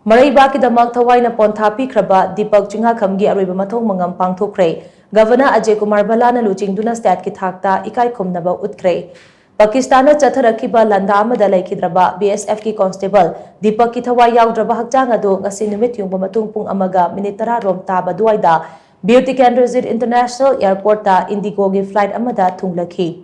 MAREIBAKKIDAMAK THAWAINA PONTHA PIKHRABA DEEPAK CHINGAKHAMGI AROIBA MATHOU MANGAM PANGTHOKHRE Governor Ajay Kumar Bhalla Luchingduna State ki Thakta Ikai Khumnaba Utkhre Pakistan Chatharakiba Landa amada laikhidraba BSF ki Constable Deepak ki thawai yaudraba hakchang adu ngasi numit yungba matung pung amaga minute 10 rom taba duaida Beauty Candrasit International Airport ta Indigo gi flight amada thunglakhi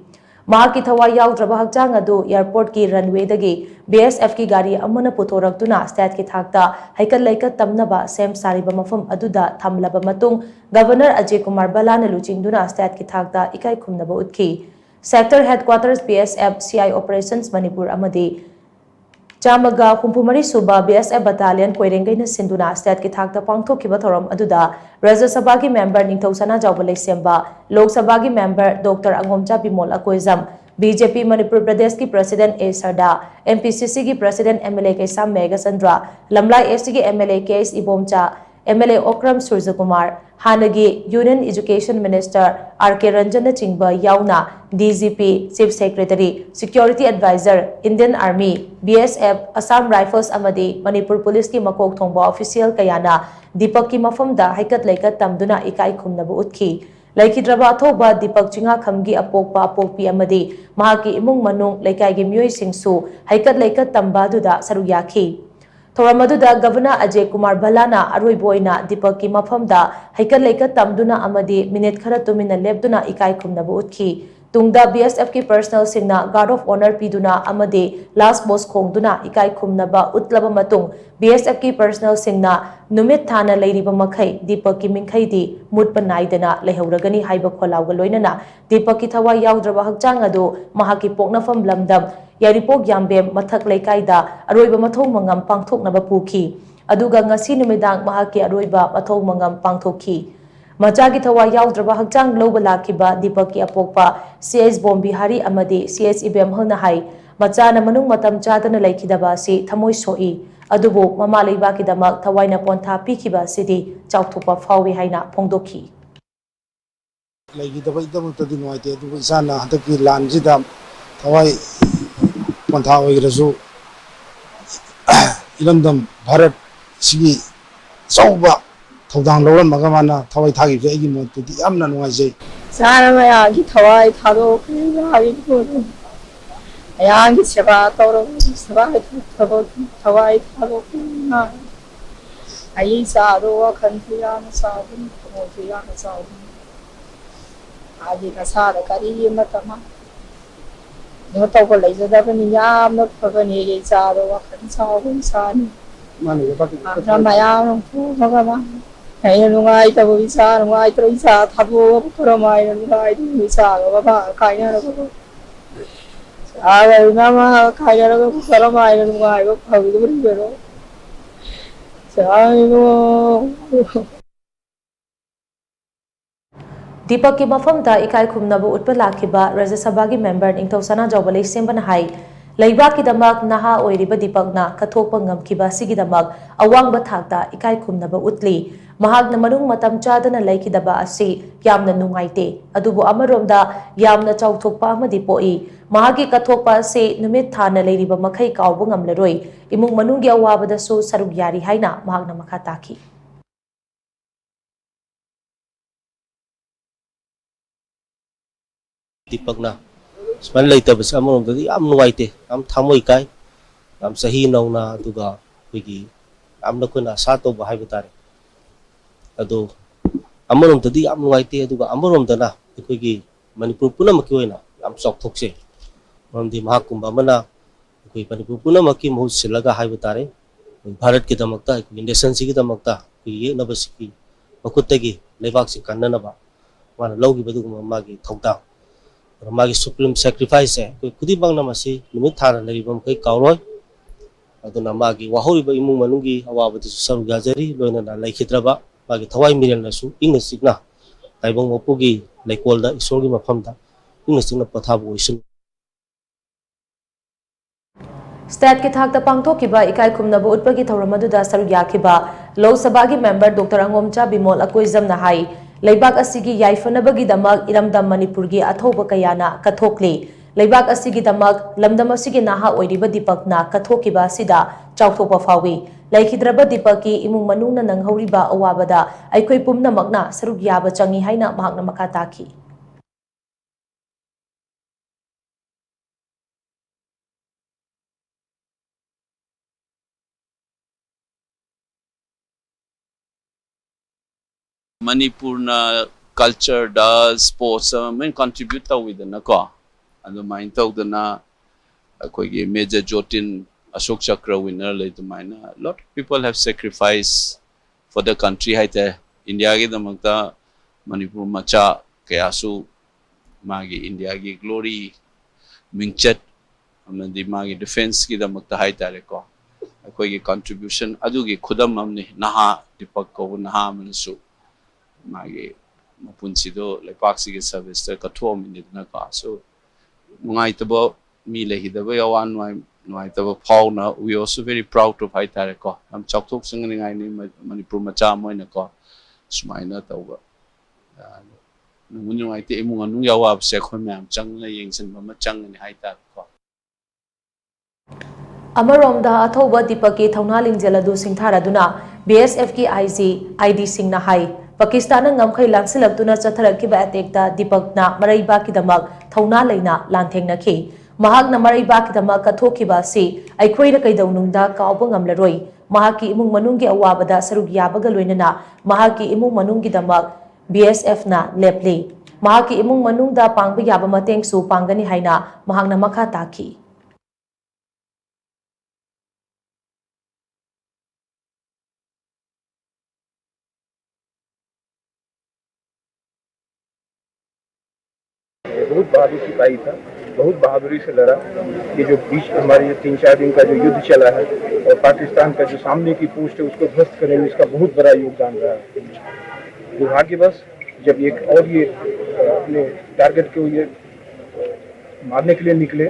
Mahaki thawai yaudraba hakchang adu airport ki runway dagi BSF ki gari amana putoraktuna state ki thakta haikal laikat tamnaba sem sariba mafam aduda thamlaba matung Governor Ajay Kumar Bhalla Luchingduna State ki thakta Ikai Khumnaba Utkhre Sector Headquarters BSF CI Operations Manipur amadi Chamaga Humpumari Suba BSF Battalion Koirengai na Sinduna State ki thakta pangthokhiba thoram aduda Rajya Sabha ki member Ningthausana Jawbalai Semba Lok Sabha ki member Dr. Angomcha Bimol Akoizam BJP Manipur Pradesh ki President A Sarda MPCC ki President MLA Kaisam Mega Sandra Lamlai FC ki MLA KS Ibomcha MLA Okram Surja Kumar Hanagi Union Education Minister RK Ranjan Chingba Yauna DGP Chief Secretary Security Advisor Indian Army BSF Assam Rifles amadi Manipur Police ki makok thongba official kayana Deepak ki mafamda haikat laikat tamduna Ikai Khumnaba Utkhre laikhidraba athoba Deepak Chingakhamgi apokpa apokpi amadi mahaki imung manung laikai gi miyoi singsu haikat laikat tambaduda saru yakhi Thoramadhuda Governor Ajay Kumar Bhalla na Aroiboina Deepak ki mafamda haikal laikat tamduna amadi minute khara tumina lebduna Ikai Khumnaba Utkhre tungda BSF ki personal singna guard of honor piduna amadi last boss khongduna Ikai Khumnaba utlaba matung BSF ki personal singna numit thana leiriba makhai Deepak ki mingkhaidi mutpa naidana lehauragani haiba kholawga loinana Deepak ki thawai yaudraba hakchang adu mahaki poknafam lamdam Yaripok Yambem Mathak Laikaida Aroiba Mathou Mangam Pangthokhnaba Pukhi Aduga ngasi numidang mahaki Aroiba Mathou Mangam Pangthokhi Machagi thawai yaudraba hakchang lawba lakiba Deepak ki apokpa CS Bombihari amadi CS Ibem Halna hai machana manung matam chadana laikhidaba si thamoi soi adubu mama leibakidamak thawaina pontha pikhiba sidi chauthokpa fawi haina phongdokhi laikhidaba idamutadi noite adubu isana hadaki lanjida thawai Pontha oirasu ilamdam Bharat sigi sauba thodang lawran magamana thawai thagi je igi motudi amna nuaijai sana maya gi thawai thado agi ko ayang gi seba toro seba thawai thado na ai sa ro khan thiya na sa bun mo thiya na sa agi ka sa da kari matama no to ko lai da ba ni yam no ko ni ge cha ro wa khan sa bun sa ni mani ba ka maya no ko ba ba ai no ngai ta bu sa no ngai tro sa thabo ko mai no ngai ni sa ba ba kai na ro ko a ga na ma kai na ro ko ro mai no ngai ko pha bi ro ro sa no Deepak ki mafamda Ikai Khumnaba utpa lakiba Rajya Sabha ki member Ningthausana Jawbalai Sembana hai Leibakidamak naha oiriba Deepak na kathokpa ngamkiba sigidamak awangba thakta Ikai Khumnaba utli mahagna manung matam chadana laikhidaba asi yamna nungaite adubu amaromda yamna chauthokpa amadi poi mahagi kathokpa asi numit thana leiriba makhai kawba ngamlaroi imung manunggi awabadasu saruk yari haina mahagna makha takhi Deepak na span later bas among dadi am nuwaite am thamoi kai am sahi naw na duga wigi am na kuna sato ba haiba tare ado among dadi am nuwaite duga among dana wigi Manipur puna maki oina am sok thokse ram di mahakumbha mana wigi Manipur puna maki mohut silaga haiba tare Bharat ki damakta nation si ki damakta wigi na basiki makuttagi lebak si kannana ba wana logi badu magi thokta magi supreme sacrifice koi khudibang namasi numit thana leibam kai kauroi aduna magi wahoriba imung manungi awabadu saru gajari loina na laikhidraba magi thawai mirel nasu ingna sikna taibong mopugi laikolda isorgi mafamda ingna sikna pathabu isin State ki thakta pangthokhiba Ikai Khumnaba utpagi thawramaduda saru yakhiba Lok Sabha ki member Dr. Angomcha Bimol Akoizam na hai Leibak asigi yaifanabagi damak iramdam Manipurgi athoba kayana kathokli Leibak asigi damak lamdam asigi naha oiriba Deepak na kathokiba sida chauthokpa fawi ꯂꯩꯈꯤꯗ꯭ꯔꯕ ꯗꯤꯄꯛꯀꯤ ꯏꯃꯨꯡ ꯃꯅꯨꯡꯅ ꯅꯪꯍꯧꯔꯤꯕ ꯑꯋꯥꯕꯗ ꯑꯩꯈꯣꯏ ꯄꯨꯝꯅꯃꯛꯅ ꯁꯔꯨꯛ ꯌꯥꯕ ꯆꯪꯏ ꯍꯥꯏꯅ ꯃꯍꯥꯛꯅ ꯃꯈꯥ ꯇꯥꯈꯤ꯫ Manipurna culture does sports main contribute tawidana ko adu main tawdana akoigi Major Jotin Ashok Chakra winner leitumaina lot of people have sacrificed for the country haite India gi damakta Manipur macha kayasu magi India gi glory mingchat amadi magi defense gi damakta haitare ko akoigi contribution adugi khudam amni naha Deepak ko naha mansu magi mapunsido lepaksi ge service ta kathom indina ka so mungai tabo mi lehidaba yawan noi tabo fauna we also very proud of haitare ko am chakthok singni ngai ni Manipur macha moina ko sumaina tawba nungu ngai te imunga nu yawa se khon myam changna yengsin ma changni haitare ko अमरोमदा अथौबा दीपक की थौना लिंगजेलदु सिंथारादुना BSF की ID सिंगना high Pakistan ngमखै लांसिलक्तुना चथरकिबा अटैकदा दीपकना मरैबाकिदमक थौना लेना लांथेंगनखि महाकना मरैबाकिदमक कथोखिबा सि अखोइना कैदौनुंगदा काउबा ngamlaroi महाकी इमुंग मनुंगी अवाबदा Serug याबगा लोइनना महाकी इमुंग मनुंगीदमक BSF ना लेपली महाकी इमुंग मनुंगदा पांगबा याबा मतेंगसु पांगनी हाइना महाकना मखा ताखि। बहुत बहादुर सिपाही था, बहुत बहादुरी से लड़ा। ये जो बीच हमारे 3-4 दिन का जो युद्ध चला है और पाकिस्तान का जो सामने की पोस्ट है उसको ध्वस्त करने में इसका बहुत बड़ा योगदान रहा है। दुर्भाग्यवश जब एक और ये अपने टारगेट को ये मारने के लिए निकले,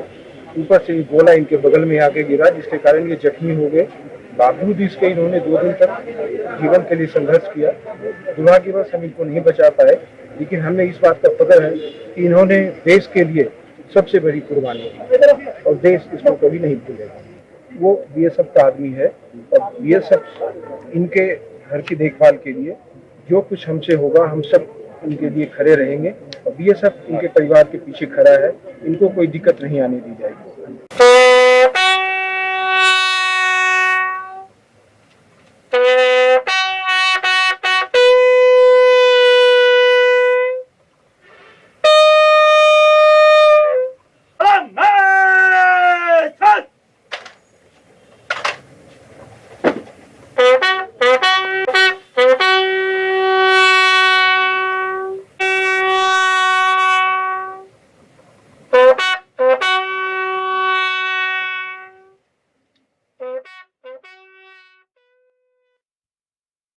ऊपर से गोला इनके बगल में आके गिरा जिसके कारण ये जख्मी हो गए। बावजूद इसके इन्होंने 2 दिन तक जीवन के लिए संघर्ष किया। दुर्भाग्यवश हम इनको नहीं बचा पाए, लेकिन हमें इस बात का पता है कि इन्होंने देश के लिए सबसे बड़ी कुर्बानी की और देश इसको कभी नहीं भूलेगा। वो BSF का आदमी है और BSF इनके घर की देखभाल के लिए जो कुछ हमसे होगा हम सब इनके लिए खड़े रहेंगे और BSF इनके परिवार के पीछे खड़ा है। इनको कोई दिक्कत नहीं आने दी जाएगी।